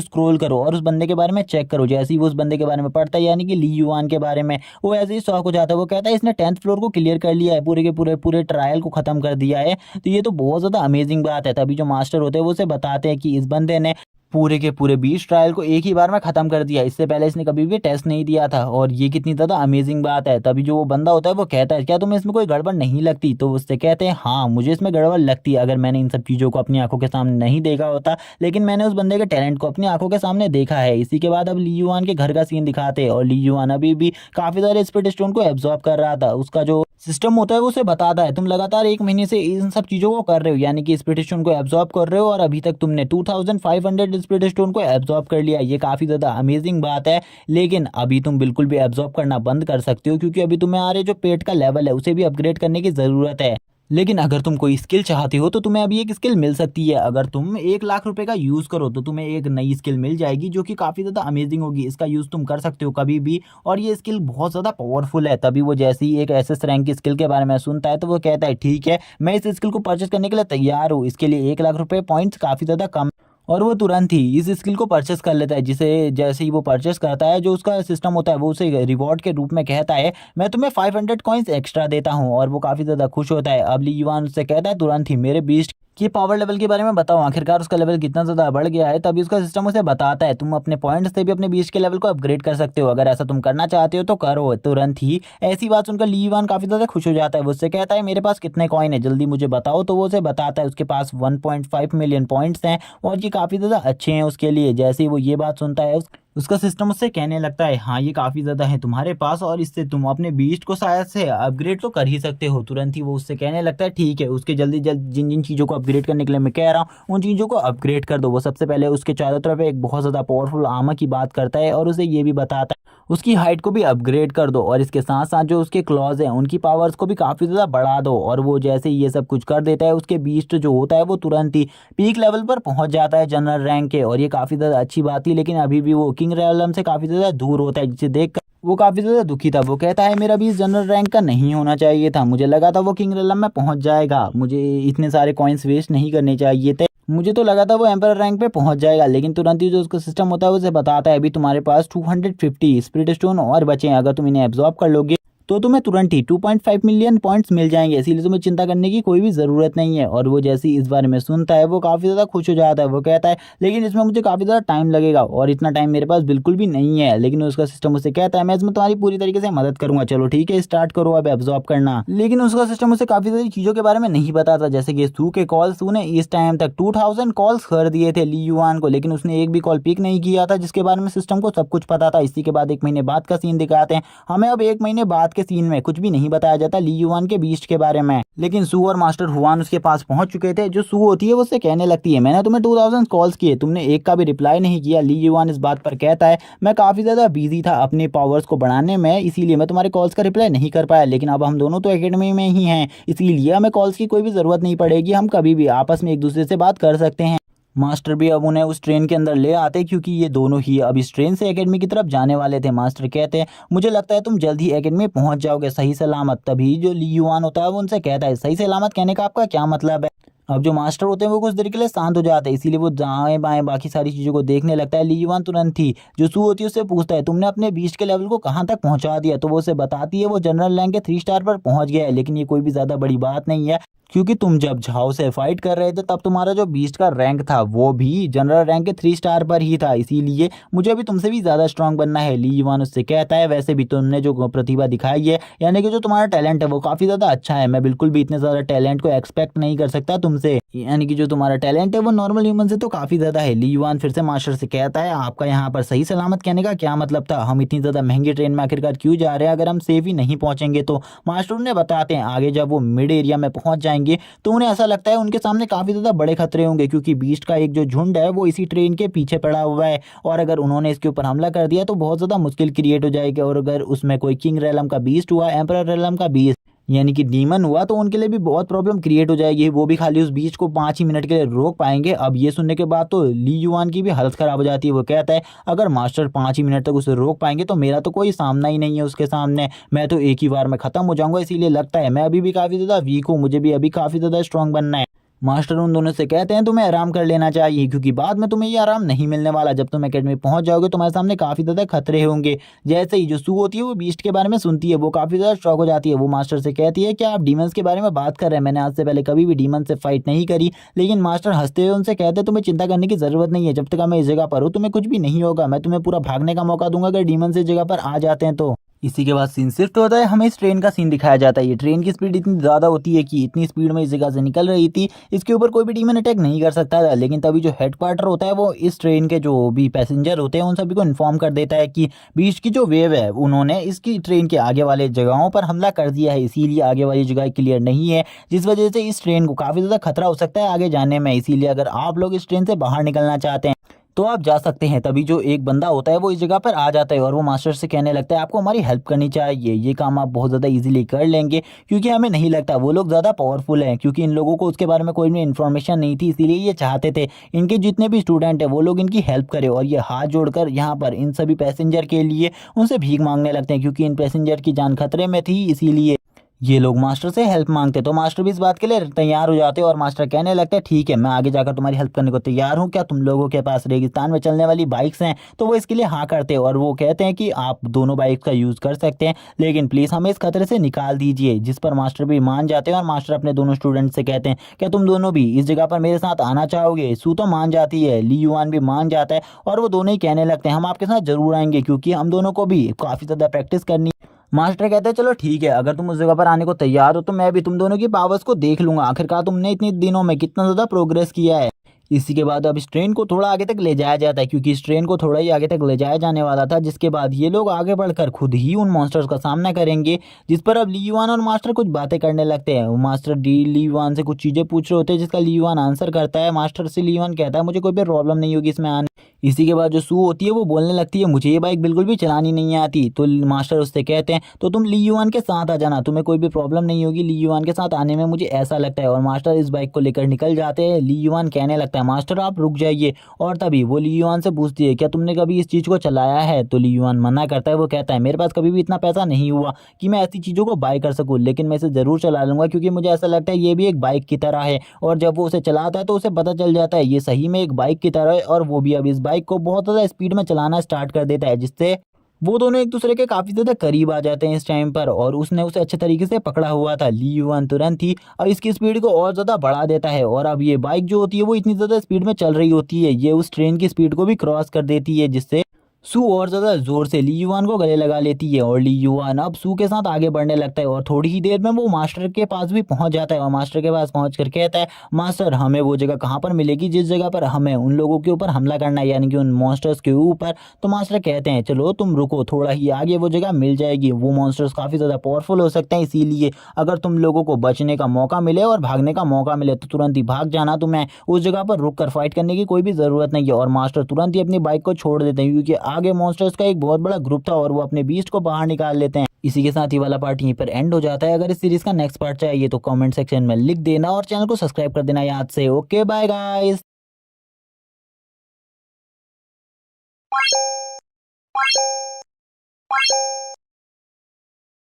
स्क्रॉल करो और उस बंदे के बारे में चेक करो। जैसे ही वो उस बंदे के बारे में पढ़ता है, यानी कि ली युआन के बारे में, वो ऐसे ही शौक हो जाता है। वो कहता है इसने 10th फ्लोर को क्लियर कर लिया है, पूरे के पूरे पूरे ट्रायल को खत्म कर दिया है। तो ये तो बहुत ज़्यादा अमेजिंग बात है। तभी जो मास्टर होते हैं वो उसे बताते हैं कि इस बंदे ने पूरे के पूरे 20 ट्रायल को एक ही बार में ख़त्म कर दिया, इससे पहले इसने कभी भी टेस्ट नहीं दिया था और ये कितनी ज़्यादा अमेजिंग बात है। तभी जो वो बंदा होता है वो कहता है क्या तुम्हें इसमें कोई गड़बड़ नहीं लगती, तो उससे कहते हैं हाँ मुझे इसमें गड़बड़ लगती, अगर मैंने इन सब चीज़ों को अपनी आंखों के सामने नहीं देखा होता, लेकिन मैंने उस बंदे के टैलेंट को अपनी आंखों के सामने देखा है। इसी के बाद अब ली युआन के घर का सीन दिखाते हैं और ली युआन अभी भी काफ़ी सारे स्पिरिट स्टोन को एब्जॉर्ब कर रहा था। उसका जो सिस्टम होता है वो उसे बताता है तुम लगातार 1 महीने से इन सब चीज़ों को कर रहे हो, यानी कि स्पिरिट स्टोन को एब्जॉर्ब कर रहे हो और अभी तक तुमने 2500 स्पिरिट स्टोन को एब्जॉर्ब कर लिया। ये काफ़ी ज़्यादा अमेजिंग बात है, लेकिन अभी तुम बिल्कुल भी एब्जॉर्ब करना बंद कर सकते हो, क्योंकि अभी तुम्हारे जो पेट का लेवल है उसे भी अपग्रेड करने की ज़रूरत है। लेकिन अगर तुम कोई स्किल चाहते हो तो तुम्हें अभी एक स्किल मिल सकती है। अगर तुम 1 लाख रुपए का यूज़ करो तो तुम्हें एक नई स्किल मिल जाएगी जो कि काफ़ी ज़्यादा अमेजिंग होगी। इसका यूज़ तुम कर सकते हो कभी भी और ये स्किल बहुत ज़्यादा पावरफुल है। तभी वो जैसे ही एक एसएस रैंक की स्किल के बारे में सुनता है तो वो कहता है ठीक है मैं इस स्किल को परचेस करने के लिए तैयार हूँ। इसके लिए 1 लाख रुपए पॉइंट्स काफ़ी ज़्यादा कम और वो तुरंत ही इस स्किल को परचेस कर लेता है। जिसे जैसे ही वो परचेस करता है, जो उसका सिस्टम होता है वो उसे रिवॉर्ड के रूप में कहता है मैं तुम्हें 500 कॉइन्स एक्स्ट्रा देता हूँ और वो काफ़ी ज़्यादा खुश होता है। अब ली युआन उससे कहता है तुरंत ही मेरे बीस्ट कि पावर लेवल के बारे में बताओ, आखिरकार उसका लेवल कितना ज़्यादा बढ़ गया है। तभी उसका सिस्टम उसे बताता है तुम अपने पॉइंट्स से भी अपने बीच के लेवल को अपग्रेड कर सकते हो, अगर ऐसा तुम करना चाहते हो तो करो तुरंत ही। ऐसी बात सुनकर ली युआन काफ़ी ज़्यादा खुश हो जाता है। वो उससे कहता है मेरे पास कितने कॉइन है जल्दी मुझे बताओ। तो वो उसे बताता है उसके पास 1.5 मिलियन पॉइंट्स हैं और ये काफ़ी ज़्यादा अच्छे हैं उसके लिए। जैसे ही वो ये बात सुनता है उसका सिस्टम उससे कहने लगता है हाँ ये काफ़ी ज़्यादा है तुम्हारे पास और इससे तुम अपने बीस्ट को शायद से अपग्रेड तो कर ही सकते हो। तुरंत ही वो उससे कहने लगता है ठीक है उसके जल्दी जल्द जिन जिन चीज़ों को अपग्रेड करने के लिए मैं कह रहा हूँ उन चीज़ों को अपग्रेड कर दो। वो सबसे पहले उसके चारों तरफ एक बहुत ज़्यादा पावरफुल आर्मर की बात करता है और उसे ये भी बताता है उसकी हाइट को भी अपग्रेड कर दो और इसके साथ साथ जो उसके क्लॉज हैं उनकी पावर्स को भी काफ़ी ज़्यादा बढ़ा दो। और वो जैसे ही ये सब कुछ कर देता है उसके बीस्ट जो होता है वो तुरंत ही पीक लेवल पर पहुंच जाता है जनरल रैंक के, और ये काफ़ी ज़्यादा अच्छी बात थी। लेकिन अभी भी वो किंग रैलम से काफ़ी ज़्यादा दूर होता है, जिसे देख वो काफ़ी ज़्यादा दुखी था। वो कहता है मेरा भी इस जनरल रैंक का नहीं होना चाहिए था, मुझे लगा था वो किंग रैलम में पहुंच जाएगा, मुझे इतने सारे कॉइन्स वेस्ट नहीं करने चाहिए थे, मुझे तो लगा था वो एम्पर रैंक पे पहुंच जाएगा। लेकिन तुरंत ही जो उसका सिस्टम होता है उसे बताता है अभी तुम्हारे पास 250 स्पिरिट स्टोन और बचे हैं, अगर तुम इन्हें एब्जॉर्ब कर लोगे तो तुम्हें तुरंत ही 2.5 मिलियन पॉइंट्स मिल जाएंगे, इसीलिए तुम्हें चिंता करने की कोई भी ज़रूरत नहीं है। और वो जैसे ही इस बारे में सुनता है वो काफ़ी ज़्यादा खुश हो जाता है। वो कहता है लेकिन इसमें मुझे काफ़ी ज़्यादा टाइम लगेगा और इतना टाइम मेरे पास बिल्कुल भी नहीं है। लेकिन उसका सिस्टम उसे कहता है मैं इसमें तुम्हारी पूरी तरीके से मदद करूंगा, चलो ठीक है स्टार्ट करो अब एब्जॉर्ब करना। लेकिन उसका सिस्टम उसे काफ़ी सारी चीज़ों के बारे में नहीं बताता, जैसे कि सू के कॉल्स ने इस टाइम तक 2000 कॉल्स कर दिए थे ली युआन को, लेकिन उसने एक भी कॉल पिक नहीं किया था, जिसके बारे में सिस्टम को सब कुछ पता था। इसी के बाद 1 महीने बाद का सीन दिखाते हैं हमें। अब 1 महीने बाद के सीन में कुछ भी नहीं बताया जाता ली युआन के बीस्ट के बारे में, लेकिन सू और मास्टर हुआन उसके पास पहुंच चुके थे। जो सू होती है वो उससे कहने लगती है मैंने तुम्हें 2000 कॉल्स किए, तुमने एक का भी रिप्लाई नहीं किया। ली युआन इस बात पर कहता है मैं काफ़ी ज़्यादा बिजी था अपने पावर्स को बढ़ाने में, इसीलिए मैं तुम्हारे कॉल्स का रिप्लाई नहीं कर पाया, लेकिन अब हम दोनों तो एकेडमी में ही हैं, इसीलिए हमें कॉल्स की कोई भी ज़रूरत नहीं पड़ेगी, हम कभी भी आपस में एक दूसरे से बात कर सकते हैं। मास्टर भी अब उन्हें उस ट्रेन के अंदर ले आते क्योंकि ये दोनों ही अब इस ट्रेन से एकेडमी की तरफ जाने वाले थे। मास्टर कहते हैं मुझे लगता है तुम जल्द ही एकेडमी पहुंच जाओगे सही सलामत। तभी जो ली युआन होता है वो उनसे कहता है सही सलामत कहने का आपका क्या मतलब है। अब जो मास्टर होते हैं वो कुछ देर के लिए शांत हो जाते हैं, इसीलिए वो दाएं बाएं बाकी सारी चीज़ों को देखने लगता है। ली युआन तुरंत ही जो सू होती है उससे पूछता है तुमने अपने बीस्ट के लेवल को कहाँ तक पहुंचा दिया, तो वो उसे बताती है वो जनरल रैंक के 3 स्टार पर पहुंच गया है। लेकिन ये कोई भी ज़्यादा बड़ी बात नहीं है, क्योंकि तुम जब झाओ से फाइट कर रहे थे तब तुम्हारा जो बीस्ट का रैंक था वो भी जनरल रैंक के 3 स्टार पर ही था, इसीलिए मुझे अभी तुमसे भी ज़्यादा स्ट्रांग बनना है। ली युआन उससे कहता है वैसे भी तुमने जो प्रतिभा दिखाई है, यानी कि जो तुम्हारा टैलेंट है वो काफ़ी ज़्यादा अच्छा है, मैं बिल्कुल भी इतने ज़्यादा टैलेंट को एक्सपेक्ट नहीं कर सकता तुमसे, यानी कि जो तुम्हारा टैलेंट है वो नॉर्मल ह्यूमन से तो काफ़ी ज़्यादा है। ली युआन फिर से मास्टर से कहता है आपका यहाँ पर सही सलामत कहने का क्या मतलब था, हम इतनी ज़्यादा महंगी ट्रेन में आखिरकार क्यों जा रहे हैं अगर हम सेफ ही नहीं पहुँचेंगे तो। मास्टर उन्हें बताते हैं आगे जब वो मिड एरिया में पहुँच जाएंगे तो उन्हें ऐसा लगता है उनके सामने काफ़ी ज़्यादा बड़े खतरे होंगे, क्योंकि बीस्ट का एक जो झुंड है वो इसी ट्रेन के पीछे पड़ा हुआ है और अगर उन्होंने इसके ऊपर हमला कर दिया तो बहुत ज़्यादा मुश्किल क्रिएट हो जाएगी। और अगर उसमें कोई किंग रैलम का बीस्ट हुआ, एम्परर रैलम का बीस्ट, यानी कि डीमन हुआ तो उनके लिए भी बहुत प्रॉब्लम क्रिएट हो जाएगी। वो भी खाली उस बीच को 5 ही मिनट के लिए रोक पाएंगे। अब ये सुनने के बाद तो ली युआन की भी हालत खराब हो जाती है। वो कहता है अगर मास्टर 5 ही मिनट तक उसे रोक पाएंगे तो मेरा तो कोई सामना ही नहीं है उसके सामने, मैं तो एक ही बार में खत्म हो जाऊंगा। इसीलिए लगता है मैं अभी भी काफी ज्यादा वीक हूँ, मुझे भी अभी काफी ज्यादा स्ट्रांग बनना है। मास्टर उन दोनों से कहते हैं तुम्हें आराम कर लेना चाहिए, क्योंकि बाद में तुम्हें ये आराम नहीं मिलने वाला। जब तुम एकेडमी पहुंच जाओगे तुम्हारे सामने काफी ज्यादा खतरे होंगे। जैसे ही जो सू होती है वो बीस्ट के बारे में सुनती है, वो काफी ज्यादा शॉक हो जाती है। वो मास्टर से कहती है कि आप डीमंस के बारे में बात कर रहे हैं, मैंने आज से पहले कभी भी डीमन से फाइट नहीं करी। लेकिन मास्टर हंसते हुए उनसे कहते हैं तुम्हें चिंता करने की जरूरत नहीं है, जब तक मैं इस जगह पर हूँ तुम्हें कुछ भी नहीं होगा। मैं तुम्हें पूरा भागने का मौका दूंगा अगर डीमन से इस जगह पर आ जाते हैं तो। इसी के बाद सीन शिफ्ट होता है, हमें इस ट्रेन का सीन दिखाया जाता है। ये ट्रेन की स्पीड इतनी ज़्यादा होती है कि इतनी स्पीड में इस जगह से निकल रही थी, इसके ऊपर कोई भी डीमन अटैक नहीं कर सकता था। लेकिन तभी जो हेडक्वार्टर होता है वो इस ट्रेन के जो भी पैसेंजर होते हैं उन सभी को इन्फॉर्म कर देता है कि बीच की जो वेव है उन्होंने इसकी ट्रेन के आगे वाले जगहों पर हमला कर दिया है, इसीलिए आगे वाली जगह क्लियर नहीं है, जिस वजह से इस ट्रेन को काफ़ी ज़्यादा खतरा हो सकता है आगे जाने में। इसीलिए अगर आप लोग इस ट्रेन से बाहर निकलना चाहते हैं तो आप जा सकते हैं। तभी जो एक बंदा होता है वो इस जगह पर आ जाता है और वो मास्टर से कहने लगता है आपको हमारी हेल्प करनी चाहिए, ये काम आप बहुत ज़्यादा इजीली कर लेंगे, क्योंकि हमें नहीं लगता वो लोग ज़्यादा पावरफुल हैं। क्योंकि इन लोगों को उसके बारे में कोई भी इन्फॉर्मेशन नहीं थी, इसीलिए ये चाहते थे इनके जितने भी स्टूडेंट हैं वो लोग इनकी हेल्प करें। और ये हाथ जोड़कर यहाँ पर इन सभी पैसेंजर के लिए उनसे भीख मांगने लगते हैं, क्योंकि इन पैसेंजर की जान खतरे में थी, इसीलिए ये लोग मास्टर से हेल्प मांगते। तो मास्टर भी इस बात के लिए तैयार हो जाते और मास्टर कहने लगते हैं ठीक है मैं आगे जाकर तुम्हारी हेल्प करने को तैयार हूँ, क्या तुम लोगों के पास रेगिस्तान में चलने वाली बाइक्स हैं? तो वो इसके लिए हाँ करते हैं और वो कहते हैं कि आप दोनों बाइक का यूज़ कर सकते हैं, लेकिन प्लीज़ हमें इस खतरे से निकाल दीजिए। जिस पर मास्टर भी मान जाते हैं और मास्टर अपने दोनों स्टूडेंट से कहते हैं क्या तुम दोनों भी इस जगह पर मेरे साथ आना चाहोगे? सू तो मान जाती है, ली युआन भी मान जाता है और वो दोनों ही कहने लगते हैं हम आपके साथ जरूर आएंगे, क्योंकि हम दोनों को भी काफ़ी ज़्यादा प्रैक्टिस करनी। मास्टर कहते हैं चलो ठीक है, अगर तुम उस जगह पर आने को तैयार हो तो मैं भी तुम दोनों की पावर्स को देख लूंगा, आखिरकार तुमने इतने दिनों में कितना ज़्यादा प्रोग्रेस किया है। इसी के बाद अब इस ट्रेन को थोड़ा आगे तक ले जाया जाता है, क्योंकि इस ट्रेन को थोड़ा ही आगे तक ले जाया जाने वाला था, जिसके बाद ये लोग आगे बढ़कर खुद ही उन मॉन्स्टर्स का सामना करेंगे। जिस पर अब ली युआन और मास्टर कुछ बातें करने लगते हैं। वो मास्टर ली युआन से कुछ चीज़ें पूछ रहे होते हैं, जिसका ली युआन आंसर करता है। मास्टर से ली युआन कहता है मुझे कोई भी प्रॉब्लम नहीं होगी इसमें आने। इसी के बाद जो सू होती है वो बोलने लगती है मुझे ये बाइक बिल्कुल भी चलानी नहीं आती। तो मास्टर उससे कहते हैं तो तुम ली युआन के साथ आ जाना, तुम्हें कोई भी प्रॉब्लम नहीं होगी ली युआन के साथ आने में, मुझे ऐसा लगता है। और मास्टर इस बाइक को लेकर निकल जाते हैं। ली युआन कहने लगता है मास्टर आप रुक जाइए। और तभी वो ली युआन से पूछती है क्या तुमने कभी इस चीज़ को चलाया है? तो ली युआन मना करता है। वो कहता है मेरे पास कभी भी इतना पैसा नहीं हुआ कि मैं ऐसी चीज़ों को बाय कर सकूं, लेकिन मैं इसे ज़रूर चला लूंगा, क्योंकि मुझे ऐसा लगता है ये भी एक बाइक की तरह है। और जब वो उसे चलाता है तो उसे पता चल जाता है ये सही में एक बाइक की तरह है। और वो भी अब इस बाइक को बहुत ज़्यादा स्पीड में चलाना स्टार्ट कर देता है, जिससे वो दोनों एक दूसरे के काफ़ी ज़्यादा करीब आ जाते हैं इस टाइम पर। और उसने उसे अच्छे तरीके से पकड़ा हुआ था। ली युआन तुरंत ही अब इसकी स्पीड को और ज़्यादा बढ़ा देता है और अब ये बाइक जो होती है वो इतनी ज़्यादा स्पीड में चल रही होती है, ये उस ट्रेन की स्पीड को भी क्रॉस कर देती है, जिससे सू और ज़्यादा जोर से ली युआन को गले लगा लेती है। और ली युआन अब सू के साथ आगे बढ़ने लगता है और थोड़ी ही देर में वो मास्टर के पास भी पहुंच जाता है। और मास्टर के पास पहुंच कर कहता है मास्टर हमें वो जगह कहाँ पर मिलेगी जिस जगह पर हमें उन लोगों के ऊपर हमला करना है, यानी कि उन मॉन्स्टर्स के ऊपर। तो मास्टर कहते हैं चलो तुम रुको, थोड़ा ही आगे वो जगह मिल जाएगी। वो मॉन्स्टर्स काफ़ी ज़्यादा पावरफुल हो सकते हैं, इसीलिए अगर तुम लोगों को बचने का मौका मिले और भागने का मौका मिले तो तुरंत ही भाग जाना, तुम्हें उस जगह पर रुक कर फाइट करने की कोई भी ज़रूरत नहीं है। और मास्टर तुरंत ही अपनी बाइक को छोड़ देते हैं, क्योंकि आगे मॉन्स्टर्स का एक बहुत बड़ा ग्रुप था और वो अपने बीस्ट को बाहर निकाल लेते हैं। इसी के साथ ही वाला पार्ट यहीं पर एंड हो जाता है। अगर इस सीरीज का नेक्स्ट पार्ट चाहिए तो कमेंट सेक्शन में लिख देना और चैनल को सब्सक्राइब कर देना याद से। Okay bye guys.